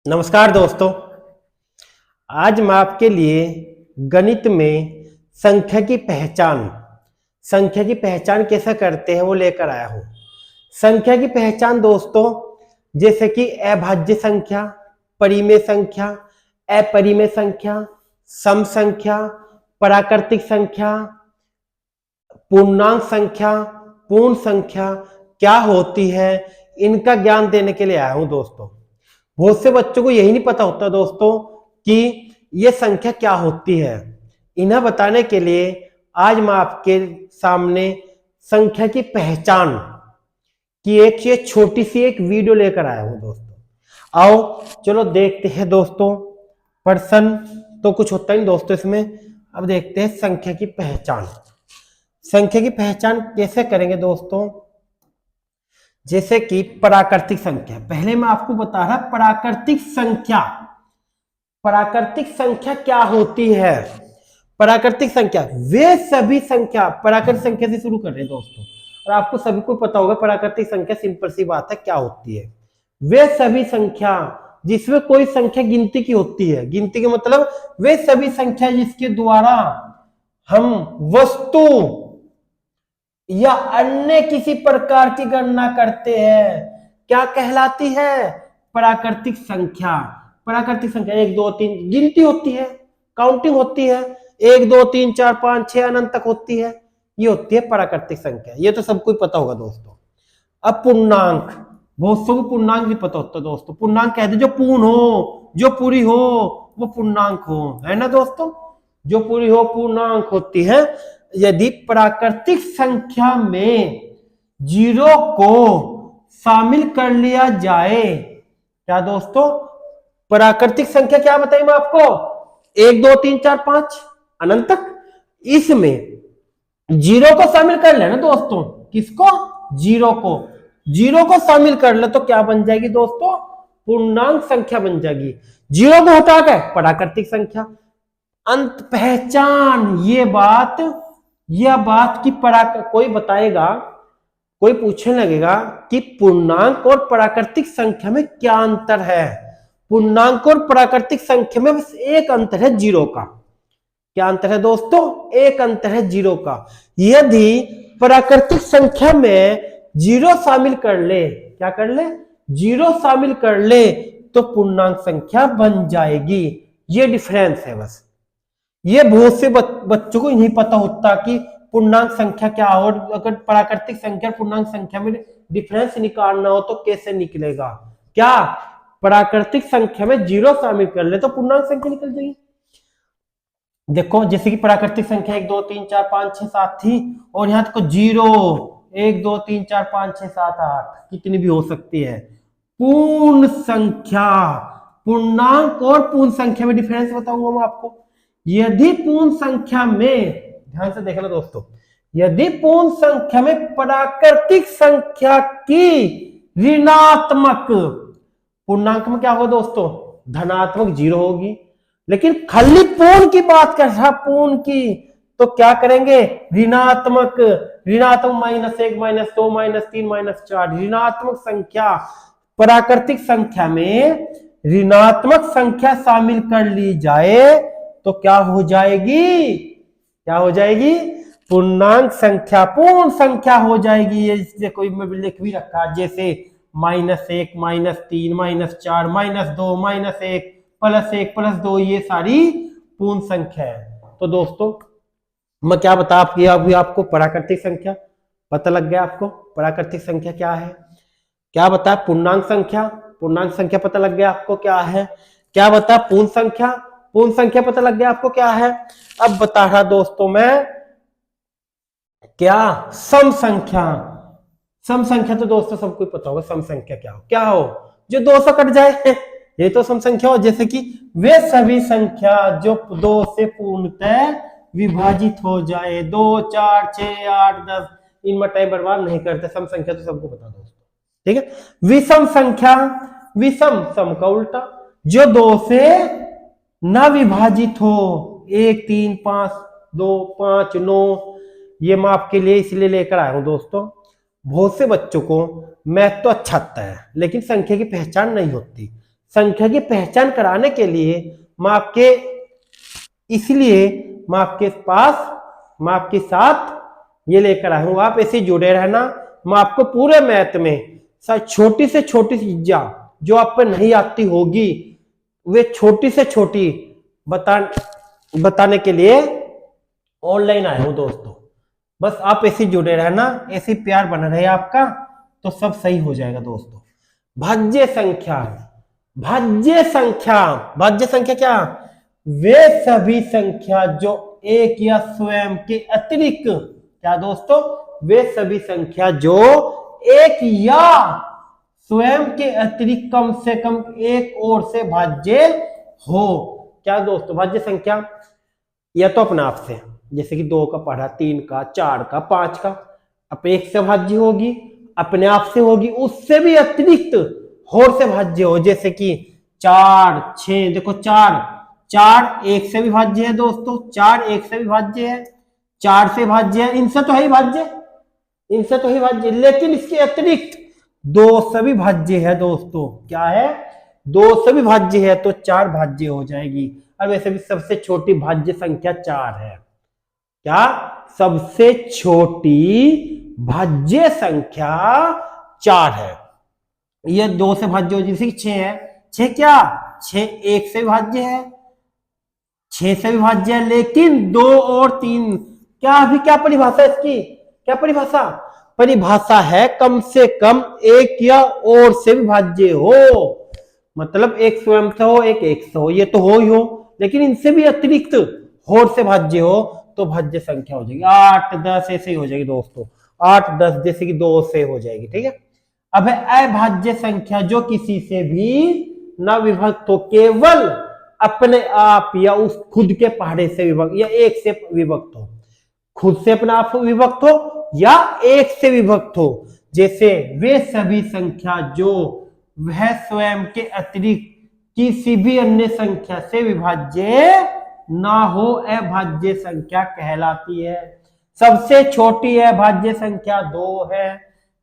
नमस्कार दोस्तों। आज मैं आपके लिए गणित में संख्या की पहचान कैसे करते हैं वो लेकर आया हूं। संख्या की पहचान दोस्तों, जैसे कि अभाज्य संख्या, परिमेय संख्या, अपरिमेय संख्या, सम संख्या, प्राकृतिक संख्या, पूर्णांक संख्या, पूर्ण संख्या क्या होती है, इनका ज्ञान देने के लिए आया हूं दोस्तों। बहुत से बच्चों को यही नहीं पता होता दोस्तों कि ये संख्या क्या होती है। इन्हें बताने के लिए आज मैं आपके सामने संख्या की पहचान की ये छोटी सी एक वीडियो लेकर आया हूं दोस्तों। आओ चलो देखते हैं दोस्तों। प्रश्न तो कुछ होता ही नहीं दोस्तों इसमें। अब देखते हैं संख्या की पहचान। संख्या की पहचान कैसे करेंगे दोस्तों? जैसे कि प्राकृतिक संख्या, पहले मैं आपको बता रहा प्राकृतिक संख्या क्या होती है। प्राकृतिक संख्या वे सभी संख्या, प्राकृतिक संख्या से शुरू कर रहे हैं दोस्तों, और आपको सभी को पता होगा प्राकृतिक संख्या सिंपल सी बात है क्या होती है। वे सभी संख्या जिसमें कोई संख्या गिनती की होती है। गिनती का मतलब वे सभी संख्या जिसके द्वारा हम वस्तु या अन्य किसी प्रकार की गणना करते हैं, क्या कहलाती है? प्राकृतिक संख्या। प्राकृतिक संख्या 1 2 3 गिनती होती है, काउंटिंग होती है, 1 2 3 4 5 6 अनंत तक होती है, ये होती है प्राकृतिक संख्या। ये तो सबको पता होगा दोस्तों। अब पूर्णांक, बहुत से को पूर्णांक भी पता होता है दोस्तों। पूर्णांक कहते जो पूर्ण हो, जो पूरी हो वो पूर्णांक हो, है ना दोस्तों। जो पूरी हो पूर्णांक होती है। यदि प्राकृतिक संख्या में 0 को शामिल कर लिया जाए, क्या दोस्तों? प्राकृतिक संख्या क्या बताई मैं आपको? 1 2 3 4 5 अनंत तक। इसमें 0 को शामिल कर लेना दोस्तों। किसको? 0 को। 0 को शामिल कर ले तो क्या बन जाएगी दोस्तों? पूर्णांक संख्या बन जाएगी। 0 को हटा के प्राकृतिक संख्या। अंत पहचान, यह बात की कोई बताएगा, कोई पूछने लगेगा कि पूर्णांक और प्राकृतिक संख्या में क्या अंतर है। पूर्णांक और प्राकृतिक संख्या में बस एक अंतर है, 0 का। क्या अंतर है दोस्तों? एक अंतर है 0 का। यदि प्राकृतिक संख्या में 0 शामिल कर ले, क्या कर ले? 0 शामिल कर ले तो पूर्णांक संख्या बन जाएगी। ये डिफरेंस है बस। ये बहुत से बच्चों को नहीं पता होता कि पूर्णांक संख्या क्या, और अगर प्राकृतिक संख्या पूर्णांक संख्या में डिफरेंस निकालना हो तो कैसे निकलेगा? क्या प्राकृतिक संख्या में 0 शामिल कर ले तो पूर्णांक संख्या निकल जाएगी। देखो जैसे कि प्राकृतिक संख्या 1 2 3 4 5 6 7 थी, और यहां तक 0 1 2 3 4 5 6 7 8 कितनी भी हो सकती है। पूर्ण संख्या, पूर्णांक और पूर्ण संख्या में डिफरेंस बताऊंगा मैं आपको। यदि पूर्ण संख्या में, ध्यान से देखना दोस्तों, यदि पूर्ण संख्या में प्राकृतिक संख्या की ऋणात्मक, पूर्णांक में क्या होगा दोस्तों? धनात्मक 0 होगी। लेकिन खाली पूर्ण की बात कर रहा, पूर्ण की, तो क्या करेंगे? ऋणात्मक। ऋणात्मक -1 -2 -3 -4 ऋणात्मक संख्या, प्राकृतिक संख्या में ऋणात्मक संख्या शामिल कर ली जाए तो क्या हो जाएगी? क्या हो जाएगी? पूर्णांक संख्या, पूर्ण संख्या हो जाएगी। ये इसलिए कोई मैं लिख भी रखा, जैसे -1 -3 -4 -2 -1 +1 +2, ये सारी पूर्ण संख्या है। तो दोस्तों मैं क्या बता आपको प्राकृतिक संख्या पता लग गया। आपको प्राकृतिक संख्या क्या है, क्या बता? पूर्णांक संख्या पता लग गया आपको क्या है। क्या बता? पूर्ण संख्या पता लग गया आपको क्या है। अब बता रहा दोस्तों मैं क्या? सम संख्या तो दोस्तों सबको पता होगा। सम संख्या क्या हो? जो 2 से कट जाए, ये तो सम संख्या हो। जैसे कि वे सभी संख्या जो 2 से पूर्णतः विभाजित हो जाए, 2 4 6 8 10, इनमें टाइम बर्बाद नहीं करते। सम संख्या तो सबको पता दोस्तों, ठीक है। विषम संख्या, सम का उल्टा, जो 2 से न विभाजित हो, 1 3 5 2 5 9, ये मैं आपके लिए इसलिए लेकर आया हूं दोस्तों। बहुत से बच्चों को मैथ तो अच्छा आता है लेकिन संख्या की पहचान नहीं होती। संख्या की पहचान कराने के लिए मैं आपके साथ ये लेकर आया हूं। आप ऐसे जुड़े रहना। मैं आपको पूरे मैथ में छोटी से छोटी चीजा जो आप पर नहीं आती होगी वे छोटी से छोटी बताने के लिए ऑनलाइन आया हूं दोस्तों। बस आप ऐसे जुड़े रहना, ऐसे प्यार बना रहे आपका तो सब सही हो जाएगा दोस्तों। भाज्य संख्या, भाज्य संख्या, भाज्य संख्या क्या? वे सभी संख्या जो एक या स्वयं के अतिरिक्त, क्या दोस्तों? वे सभी संख्या जो एक या स्वयं के अतिरिक्त कम से कम एक और से भाज्य हो। क्या दोस्तों? भाज्य संख्या या तो अपने आप से, जैसे कि 2 का पढ़ा, 3 का, 4 का, 5 का, अब 1 से भाज्य होगी, अपने आप से होगी, उससे भी अतिरिक्त और से भाज्य हो, जैसे कि 4, 6, देखो 4 1 से भी भाज्य है दोस्तों, 4 1 से भी भाज्य है, 4 से भाज्य है, इनसे तो है ही भाज्य, इनसे तो ही भाज्य, लेकिन इसके अतिरिक्त 2 से भी भाज्य है दोस्तों। क्या है? 2 से भी भाज्य है तो 4 भाज्य हो जाएगी। और वैसे भी सबसे छोटी भाज्य संख्या 4 है। क्या? सबसे छोटी भाज्य संख्या 4 है। ये 2 से भाज्य हो, जैसे 6 है, 6 क्या? 6 1 से भाज्य है, 6 से भी भाज्य है, लेकिन 2 और 3 क्या? अभी क्या परिभाषा है इसकी? क्या परिभाषा? परिभाषा है कम से कम एक या और से भी भाज्य हो, मतलब एक स्वयं से हो, एक से हो, ये तो हो ही हो, लेकिन इनसे भी अतिरिक्त और से भाज्य हो तो भाज्य संख्या हो जाएगी। 8 10 ऐसे ही हो जाएगी दोस्तों, 8 10 जैसे कि 2 से हो जाएगी। ठीक है। अब है अभाज्य संख्या जो किसी से भी न विभक्त हो, केवल अपने आप या उस खुद के पहाड़े से विभक्त या एक से विभक्त हो, खुद से अपने आप विभक्त हो या एक से विभक्त हो। जैसे वे सभी संख्या जो वह स्वयं के अतिरिक्त किसी भी अन्य संख्या से विभाज्य ना हो, अभाज्य संख्या कहलाती है। सबसे छोटी अभाज्य संख्या 2 है।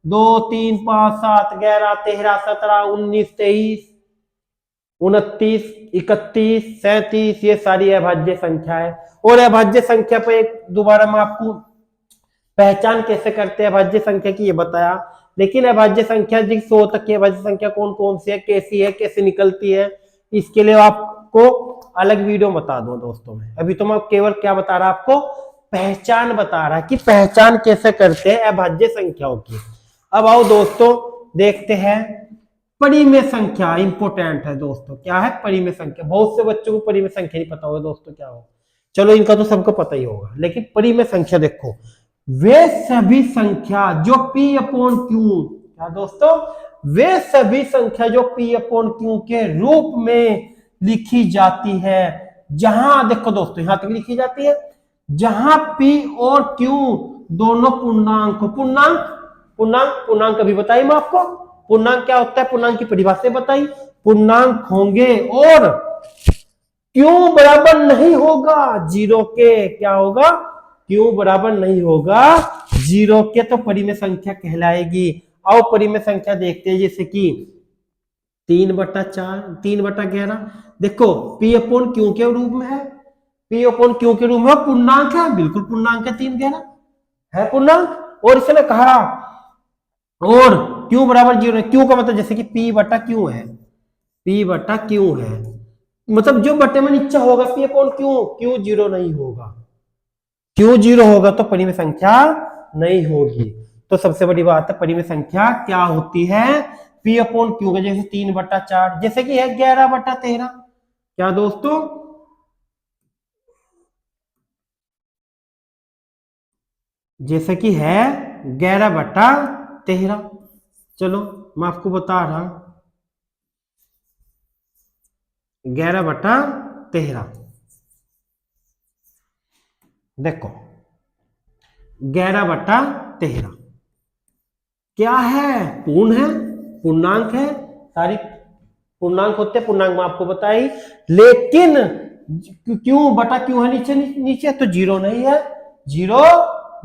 2 3 5 7 11 13 17 19 23 29 31 37 ये सारी अभाज्य संख्या है। और अभाज्य संख्या पर एक दोबारा मैं आपको पहचान कैसे करते हैं अभाज्य संख्या की ये बताया, लेकिन अभाज्य संख्या 100 तक की अभाज्य संख्या कौन कौन सी है, कैसे निकलती है, इसके लिए आपको अलग वीडियो बता दूं दोस्तों में। अभी तो मैं केवल क्या बता रहा आपको, पहचान बता रहा कि पहचान कैसे करते हैं अभाज्य संख्याओं की। अब आओ दोस्तों देखते हैं परिमेय संख्या। इंपोर्टेंट है दोस्तों, क्या है परिमेय संख्या। बहुत से बच्चों को परिमेय संख्या नहीं पता होगा दोस्तों क्या हो, चलो इनका तो सबको पता ही होगा, लेकिन परिमेय संख्या देखो, वे सभी संख्या जो P अपॉन Q, क्या दोस्तों? वे सभी संख्या जो P अपॉन Q के रूप में लिखी जाती है, जहां देखो दोस्तों यहां तक लिखी जाती है जहां P और Q दोनों पूर्णांक, पूर्णांक अभी बताइए मैं आपको, पूर्णांक क्या होता है, पूर्णांक की परिभाषा बताई। पूर्णांक होंगे और क्यों बराबर नहीं होगा 0 के, क्या होगा? क्यों बराबर नहीं होगा 0 के, तो परिमेय संख्या कहलाएगी। आओ परिमेय संख्या देखते हैं, जैसे कि 3/4 3/11 देखो P अपॉन Q के रूप में है, P अपॉन Q के रूप में पूर्णांक है, बिल्कुल पूर्णांक है, 3/11 है पूर्णांक। और इसने कहा और Q बराबर 0 है, Q का मतलब जैसे कि P/Q है, P/Q है, मतलब जो बटे में नीचे होगा P अपॉन Q 0 नहीं होगा, Q 0 होगा तो परिमेय संख्या नहीं होगी। तो सबसे बड़ी बात है परिमेय संख्या क्या होती है, P अपॉन Q का, जैसे 3/4 जैसे कि है 11/13, क्या दोस्तों? जैसे कि है 11/13। चलो मैं आपको बता रहा हूं 11/13 देखो 11/13 क्या है? पूर्ण है, पूर्णांक है, सारी पूर्णांक होते हैं, पूर्णांक में आपको बताई, लेकिन Q/Q है नीचे नीचे तो 0 नहीं है, 0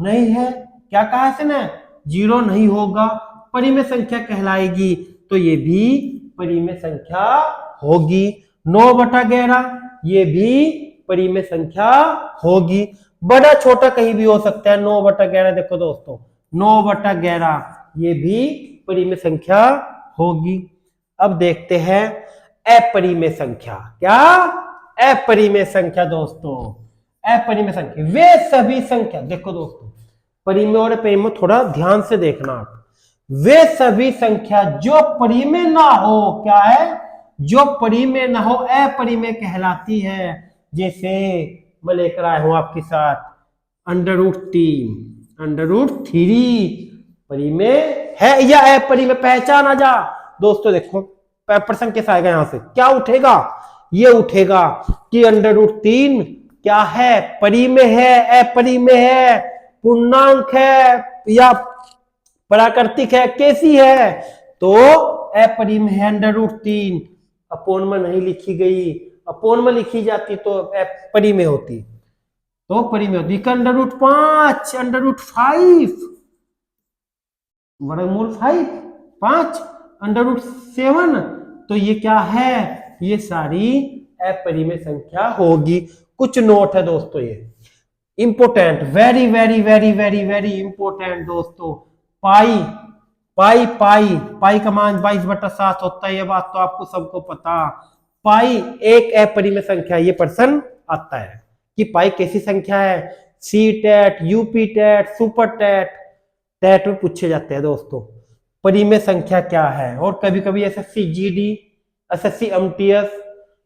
नहीं है, क्या कहा इसने? 0 नहीं होगा, परिमेय संख्या कहलाएगी। तो ये भी परिमेय संख्या होगी। 9/11 ये भी परिमेय संख्या होगी। बड़ा छोटा कहीं भी हो सकता है। 9/11 देखो दोस्तों, 9/11 ये भी परिमेय संख्या होगी। अब देखते हैं अपरिमेय संख्या। क्या? अपरिमेय संख्या दोस्तों। अपरिमेय संख्या वे सभी संख्या, देखो दोस्तों, परिमेय और अपरिमेय थोड़ा ध्यान से देखना आप। वे सभी संख्या जो परिमेय ना हो, क्या है? जो परिमेय ना हो, अपरिमेय कहलाती है। जैसे मैं लेकर आया हूं आपके साथ √3, √3 परिमेय है या अपरिमेय? पहचान आ जा दोस्तों। देखो प्रश्न कैसा आएगा, यहां से क्या उठेगा? ये उठेगा कि √3 क्या है? परिमेय है, अपरिमेय है, पूर्णांक है या प्राकृतिक है, कैसी है? तो अपरिमेय है √3। अपोन में नहीं लिखी गई, अपोन में लिखी जाती तो परिमेय होती, तो परिमेय होती। √5, √5 वर्गमूल 5, √7, तो ये क्या है? ये सारी अपरिमेय संख्या होगी। कुछ नोट है दोस्तों, ये important, very very very very very important दोस्तों। पाई पाई पाई पाई का मान 22/7 होता है, ये बात तो आपको सबको पता। पाई एक अपरिमेय संख्या, ये प्रश्न आता है कि पाई कैसी संख्या है? C TET, UP TET, super TET, TET में पूछे जाते हैं दोस्तों। परिमेय संख्या क्या है? और कभी कभी एसएससी जीडी, एसएससी एमटीएस,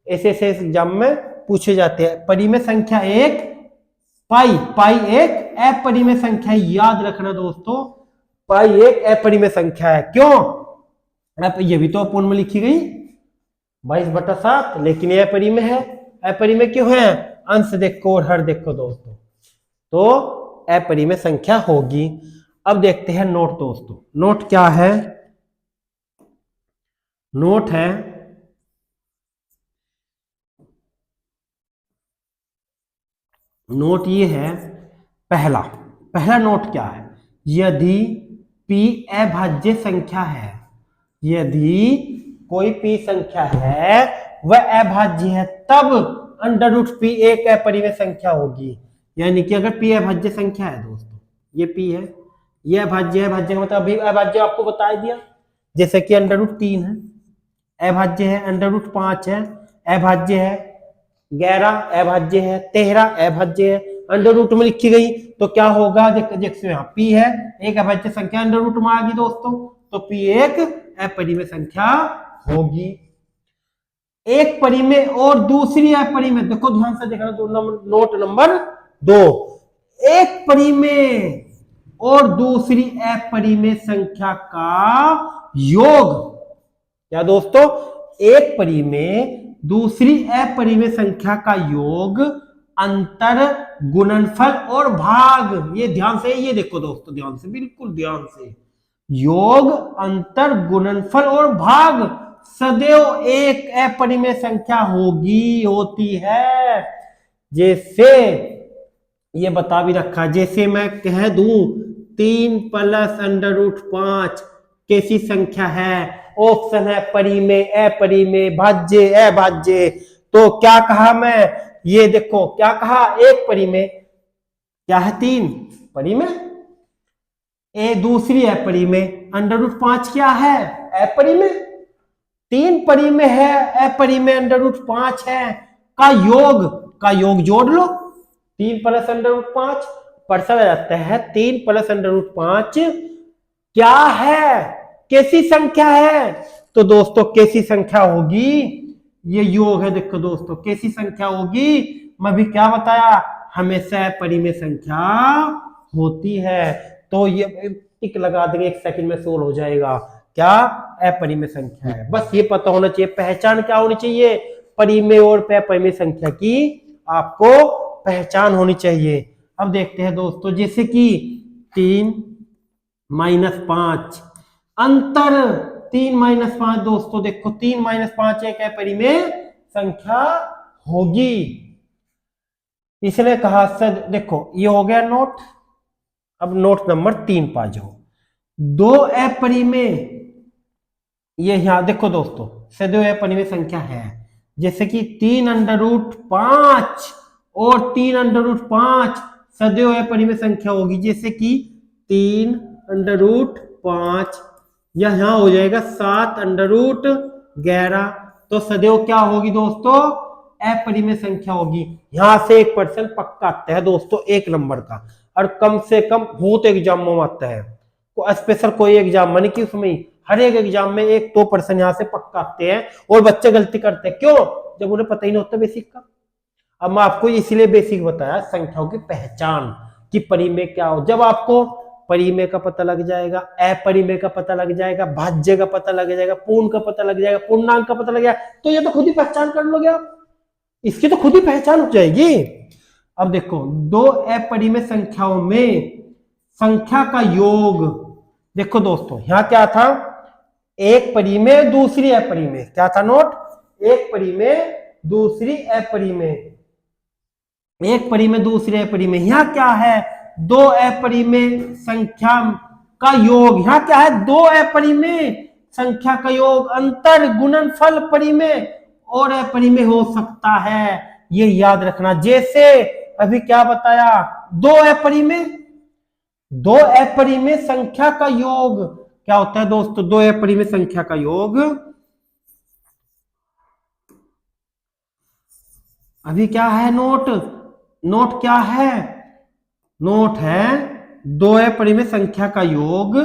ऐसे एग्जाम में पूछे जाते हैं। परिमेय संख्या एक पाई, पाई एक अपरिमेय संख्या, याद रखना दोस्तों। पाई एक अपरिमेय संख्या है। क्यों? ये भी तो अपूर्ण में लिखी गई 22/7, लेकिन ये अपरिमेय है। अपरिमेय क्यों है? अंश देखो और हर देखो दोस्तों, तो अपरिमेय संख्या होगी। अब देखते हैं नोट दोस्तों। नोट क्या है? नोट है नोट ये है, पहला पहला नोट क्या है? यदि p अभाज्य संख्या है, यदि कोई p संख्या है वह अभाज्य है, तब √p एक अपरिमेय संख्या होगी। यानी कि अगर p अभाज्य संख्या है दोस्तों, ये p है, ये अभाज्य है। अभाज्य का मतलब अभी अभाज्य आपको बता दिया, जैसे कि √3 है, अभाज्य है, √5 है, अभाज्य है, 11 अभाज्य है, 13 अभाज्य है, √ में लिखी गई तो क्या होगा? देखो यहाँ p है, एक अभाज्य संख्या √ में आ गई दोस्तों, तो p एक अपरिमेय संख्या होगी। एक परिमेय और दूसरी अपरिमेय, देखो ध्यान से देखना, नोट नंबर 2, एक परिमेय और दूसरी अपरिमेय संख्या का योग। क्या दोस्तों? एक परिमेय दूसरी अपरिमेय संख्या का योग अंतर, गुणनफल और भाग। ये ध्यान से, ये देखो दोस्तों, ध्यान से, बिल्कुल ध्यान से। योग, अंतर, गुणनफल और भाग सदैव एक अपरिमेय संख्या होती है। जैसे ये बता भी रखा, जैसे मैं कह दूं 3 + √5 कैसी संख्या है? ऑप्शन है परिमेय, अपरिमेय, भाज्य, अभाज्य। तो क्या कहा मैं? ये देखो क्या कहा, एक परिमेय क्या है? 3 परिमेय, दूसरी अपरिमेय √5 क्या है? अपरिमेय। 3 परिमेय है, अपरिमेय √5 है, का योग जोड़ लो। 3 + √5 प्रश्न आ जाता है, 3 + √5 क्या है? कैसी संख्या है? तो दोस्तों कैसी संख्या होगी? ये योग है। देखो दोस्तों कैसी संख्या होगी? मैं भी क्या बताया, हमेशा परिमेय संख्या होती है। तो ये टिक लगा देंगे, 1 सेकंड में सोल्व हो जाएगा। क्या? अपरिमेय संख्या है। बस ये पता होना चाहिए, पहचान क्या होनी चाहिए? परिमेय और अपरिमेय संख्या की आपको पहचान होनी चाहिए। अब देखते हैं दोस्तों, जैसे कि 3 - 5 अंतर, 3 - 5 दोस्तों देखो, 3 - 5 एक अपरिमेय संख्या होगी। इसने कहा सर, देखो ये हो गया नोट। अब नोट नंबर 3 पा जाओ। 2 अपरिमेय ये यहाँ देखो दोस्तों, सदैव अपरिमेय संख्या है, जैसे कि 3√5 और 3√5 सदैव अपरिमेय संख्या होगी, जैसे कि 3√5 या यहाँ हो जाएगा 7√11। तो सदैव क्या होगी दोस्तों, अपरिमेय संख्या होगी। यहां से 1% पक्का आता है दोस्तों एक नंबर का, और कम से कम बहुत एग्जाम में आता है, तो स्पेशल कोई एग्जाम मानी कि उसमें हर एक एग्जाम में 1-2% यहाँ से पक्का आते हैं, और बच्चे गलती करते हैं क्यों, जब उन्हें पता ही नहीं होता बेसिक का। अब मैं आपको इसीलिए बेसिक बताया संख्याओं की पहचान कि परिमेय क्या हो। जब आपको परिमेय का पता लग जाएगा, अपरिमेय का पता लग जाएगा, भाज्य का पता लग जाएगा, पूर्ण का पता लग जाएगा, पूर्णांक का पता लग जाएगा, तो ये तो खुद ही पहचान कर लोगे आप, इसकी तो खुद ही पहचान हो जाएगी। अब देखो, दो अपरिमेय संख्याओं में संख्या का योग, देखो दोस्तों यहां क्या था, एक परिमेय दूसरी अपरिमेय, क्या था नोट, एक परिमेय दूसरी अपरिमेय, एक परिमेय दूसरे अपरिमेय। यहां क्या है, दो अपरिमेय संख्या का योग। यहां क्या है, दो अपरिमेय संख्या का योग, अंतर गुणनफल परिमेय और अपरिमेय हो सकता है, ये याद रखना। जैसे अभी क्या बताया, दो अपरिमेय, दो अपरिमेय संख्या का योग क्या होता है दोस्तों, दो अपरिमेय संख्या का योग, अभी क्या है नोट, नोट क्या है, नोट है दो अपरिमेय संख्या का योग,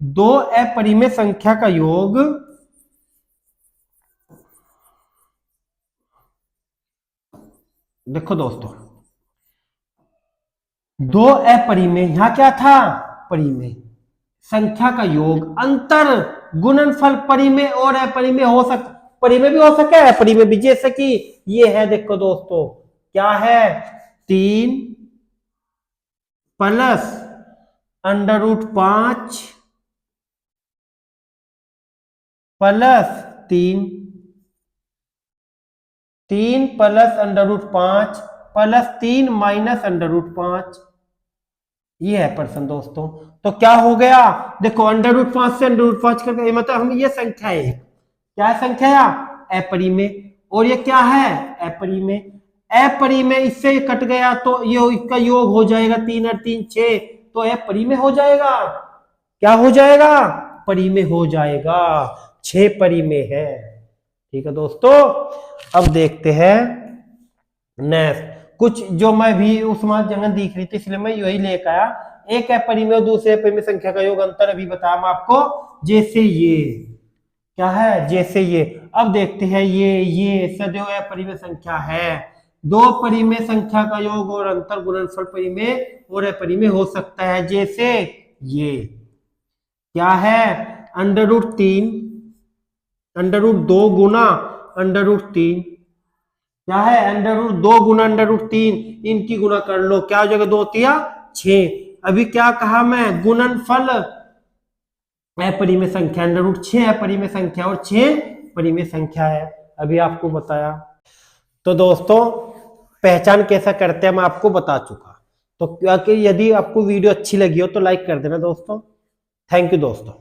दो अपरिमेय संख्या का योग, देखो दोस्तों, दो अपरिमेय, यहां क्या था, परिमेय संख्या का योग, अंतर गुणनफल परिमेय और अपरिमेय हो सकता, परिमेय भी हो सके अपरिमेय भी, जैसे कि ये है, देखो दोस्तों क्या है, 3 plus √5 plus 3, 3 plus √5 plus 3 minus √5, ये है प्रश्न दोस्तों। तो क्या हो गया, देखो √5 से √5 करके मतलब हम ये संख्या है, क्या संख्या है, अपरिमेय, और ये क्या है, अपरिमेय, अपरिमेय इससे कट गया तो ये इसका योग हो जाएगा, 3 और 3 6, तो अपरिमेय हो जाएगा, क्या हो जाएगा, परिमेय हो जाएगा, 6 परिमेय है। ठीक है दोस्तों, अब देखते हैं नेक्स्ट, कुछ जो मैं भी उसमें जगह दिख रही थी इसलिए मैं यही लेकर आया, एक अपरिमेय और दूसरे अपरिमेय संख्या का योग, अंतर अभी बताया मैं आपको, जैसे ये क्या है, जैसे ये। अब देखते हैं ये सदैव अपरिमेय संख्या है, दो परिमेय संख्या का योग और अंतर गुणनफल परिमेय और अपरिमेय हो सकता है, जैसे ये क्या है, √3 √2 गुना √3, क्या है, √2 गुना √3, इनकी गुना कर लो, क्या हो जाएगा, 2 तिया 6। अभी क्या कहा मैं, गुणनफल अपरिमेय संख्या, √6 अपरिमेय संख्या और 6 परिमेय संख्या है, अभी आपको बताया। तो दोस्तों पहचान कैसा करते हैं मैं आपको बता चुका, तो यदि आपको वीडियो अच्छी लगी हो तो लाइक कर देना दोस्तों। थैंक यू दोस्तों।